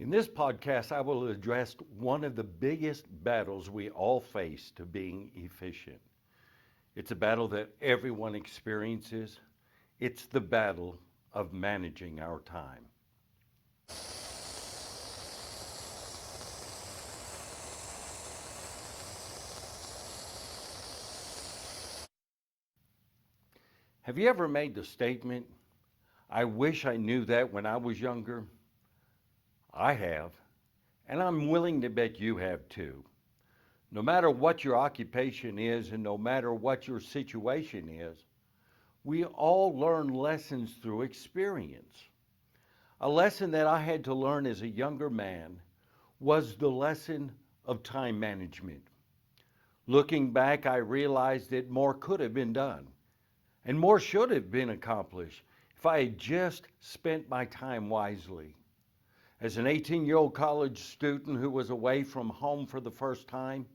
In this podcast, I will address one of the biggest battles we all face to being efficient. It's a battle that everyone experiences. It's the battle of managing our time. Have you ever made the statement, I wish I knew that when I was younger? I have, and I'm willing to bet you have too. No matter what your occupation is and no matter what your situation is, we all learn lessons through experience. A lesson that I had to learn as a younger man was the lesson of time management. Looking back, I realized that more could have been done and more should have been accomplished if I had just spent my time wisely. As an 18-year-old college student who was away from home for the first time,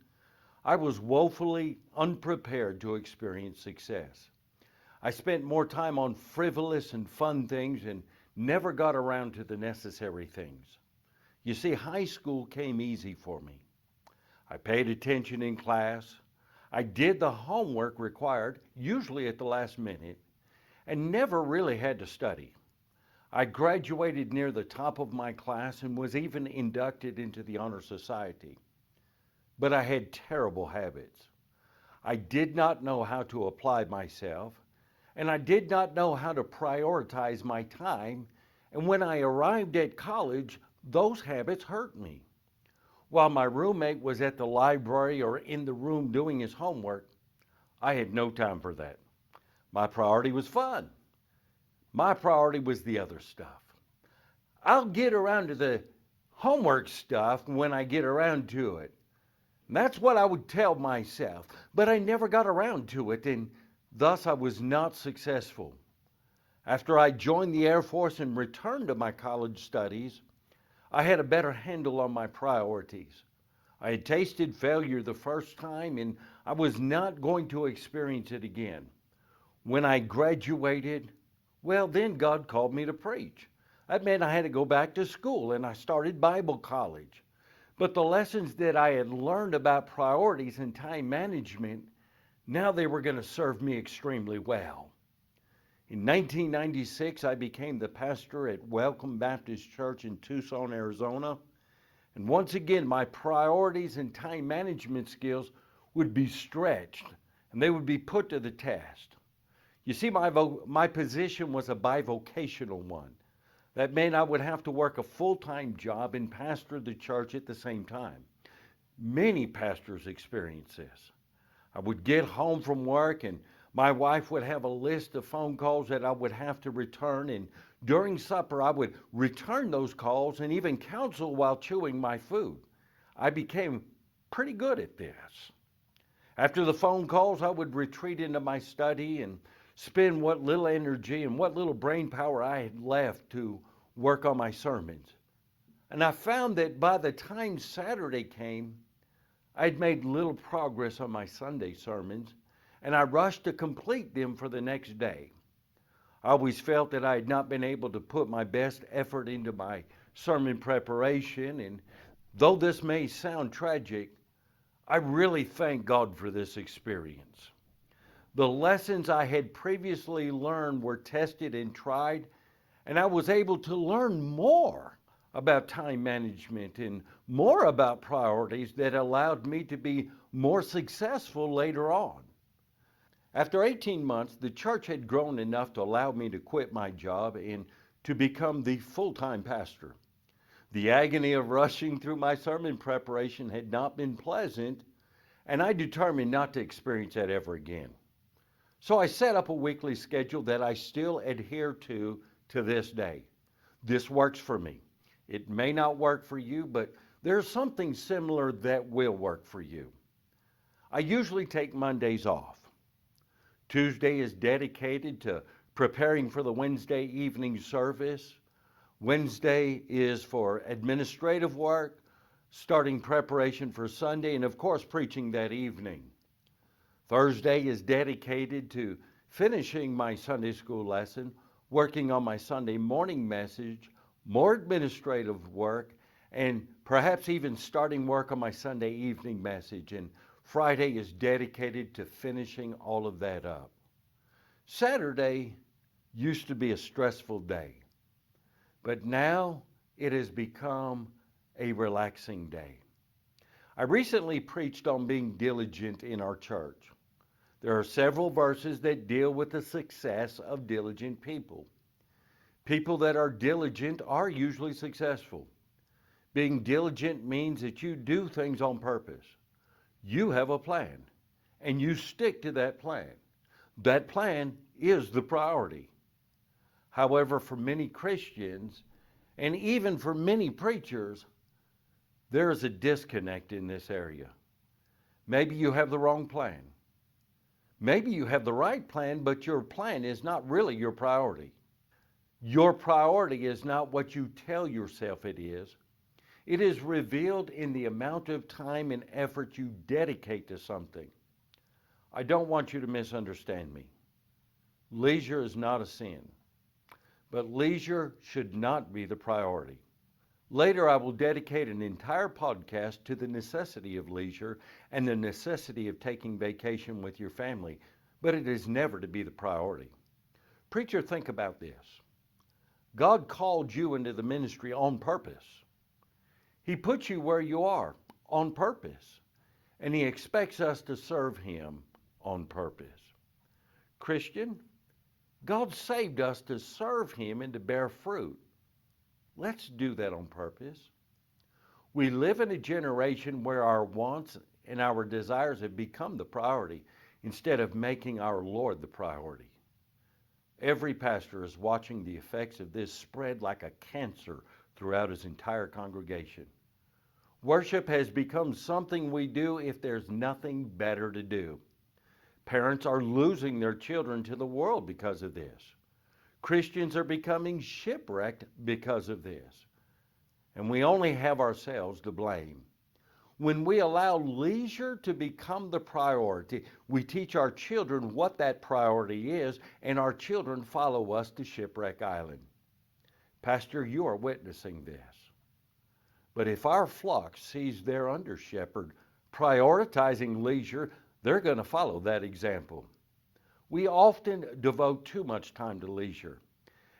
I was woefully unprepared to experience success. I spent more time on frivolous and fun things and never got around to the necessary things. You see, high school came easy for me. I paid attention in class. I did the homework required, usually at the last minute, and never really had to study. I graduated near the top of my class and was even inducted into the Honor Society. But I had terrible habits. I did not know how to apply myself, and I did not know how to prioritize my time. And when I arrived at college, those habits hurt me. While my roommate was at the library or in the room doing his homework, I had no time for that. My priority was fun. My priority was the other stuff. I'll get around to the homework stuff when I get around to it. And that's what I would tell myself. But I never got around to it, and thus I was not successful. After I joined the Air Force and returned to my college studies, I had a better handle on my priorities. I had tasted failure the first time, and I was not going to experience it again. When I graduated, well, then God called me to preach. That meant I had to go back to school, and I started Bible college. But the lessons that I had learned about priorities and time management, now they were going to serve me extremely well. In 1996, I became the pastor at Welcome Baptist Church in Tucson, Arizona. And once again, my priorities and time management skills would be stretched and they would be put to the test. You see, my position was a bivocational one. That meant I would have to work a full-time job and pastor the church at the same time. Many pastors experience this. I would get home from work and my wife would have a list of phone calls that I would have to return, and during supper I would return those calls and even counsel while chewing my food. I became pretty good at this. After the phone calls, I would retreat into my study and spend what little energy and what little brain power I had left to work on my sermons. And I found that by the time Saturday came, I'd made little progress on my Sunday sermons, and I rushed to complete them for the next day. I always felt that I had not been able to put my best effort into my sermon preparation, and though this may sound tragic, I really thank God for this experience. The lessons I had previously learned were tested and tried, and I was able to learn more about time management and more about priorities that allowed me to be more successful later on. After 18 months, the church had grown enough to allow me to quit my job and to become the full-time pastor. The agony of rushing through my sermon preparation had not been pleasant, and I determined not to experience that ever again. So I set up a weekly schedule that I still adhere to this day. This works for me. It may not work for you, but there's something similar that will work for you. I usually take Mondays off. Tuesday is dedicated to preparing for the Wednesday evening service. Wednesday is for administrative work, starting preparation for Sunday, and of course, preaching that evening. Thursday is dedicated to finishing my Sunday school lesson, working on my Sunday morning message, more administrative work, and perhaps even starting work on my Sunday evening message, and Friday is dedicated to finishing all of that up. Saturday used to be a stressful day, but now it has become a relaxing day. I recently preached on being diligent in our church. There are several verses that deal with the success of diligent people. People that are diligent are usually successful. Being diligent means that you do things on purpose. You have a plan, and you stick to that plan. That plan is the priority. However, for many Christians, and even for many preachers, there is a disconnect in this area. Maybe you have the wrong plan. Maybe you have the right plan, but your plan is not really your priority. Your priority is not what you tell yourself it is. It is revealed in the amount of time and effort you dedicate to something. I don't want you to misunderstand me. Leisure is not a sin, but leisure should not be the priority. Later, I will dedicate an entire podcast to the necessity of leisure and the necessity of taking vacation with your family, but it is never to be the priority. Preacher, think about this. God called you into the ministry on purpose. He put you where you are on purpose, and He expects us to serve Him on purpose. Christian, God saved us to serve Him and to bear fruit. Let's do that on purpose. We live in a generation where our wants and our desires have become the priority instead of making our Lord the priority. Every pastor is watching the effects of this spread like a cancer throughout his entire congregation. Worship has become something we do if there's nothing better to do. Parents are losing their children to the world because of this. Christians are becoming shipwrecked because of this. And we only have ourselves to blame. When we allow leisure to become the priority, we teach our children what that priority is, and our children follow us to Shipwreck Island. Pastor, you are witnessing this. But if our flock sees their under shepherd prioritizing leisure, they're going to follow that example. We often devote too much time to leisure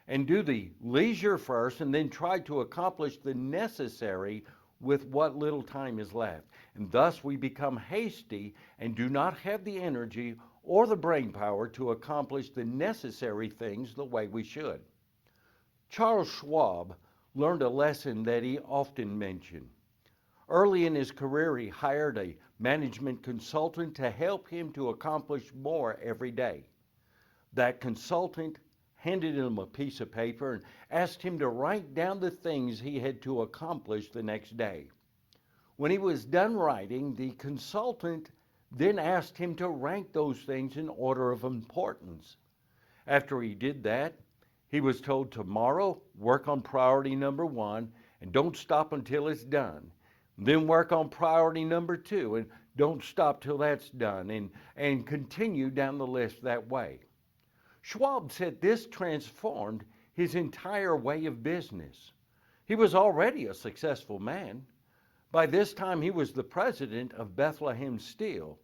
and do the leisure first and then try to accomplish the necessary with what little time is left. And thus we become hasty and do not have the energy or the brain power to accomplish the necessary things the way we should. Charles Schwab learned a lesson that he often mentioned. Early in his career, he hired a management consultant to help him to accomplish more every day. That consultant handed him a piece of paper and asked him to write down the things he had to accomplish the next day. When he was done writing, the consultant then asked him to rank those things in order of importance. After he did that, he was told, tomorrow, work on priority number 1 and don't stop until it's done. Then work on priority number 2 and don't stop till that's done, and continue down the list that way. Schwab said this transformed his entire way of business. He was already a successful man. By this time, he was the president of Bethlehem Steel.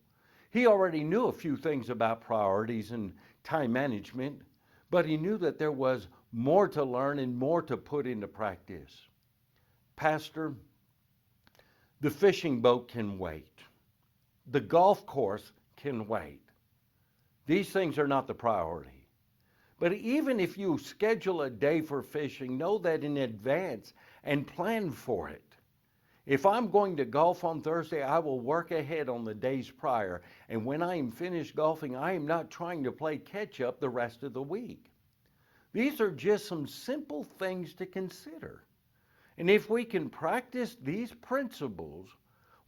He already knew a few things about priorities and time management, but he knew that there was more to learn and more to put into practice. Pastor, the fishing boat can wait. The golf course can wait. These things are not the priority. But even if you schedule a day for fishing, know that in advance and plan for it. If I'm going to golf on Thursday, I will work ahead on the days prior. And when I am finished golfing, I am not trying to play catch up the rest of the week. These are just some simple things to consider. And if we can practice these principles,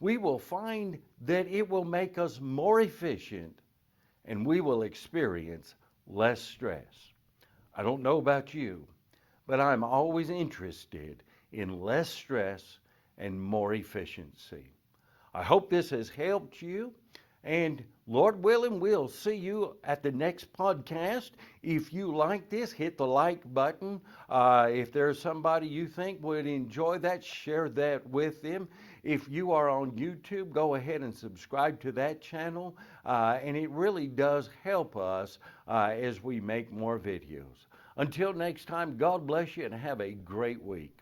we will find that it will make us more efficient and we will experience less stress. I don't know about you, but I'm always interested in less stress and more efficiency. I hope this has helped you, And Lord willing, we'll see you at the next podcast. If you like this, hit the like button. If there's somebody you think would enjoy that, share that with them. If you are on YouTube, go ahead and subscribe to that channel. And it really does help us as we make more videos. Until next time, God bless you and have a great week.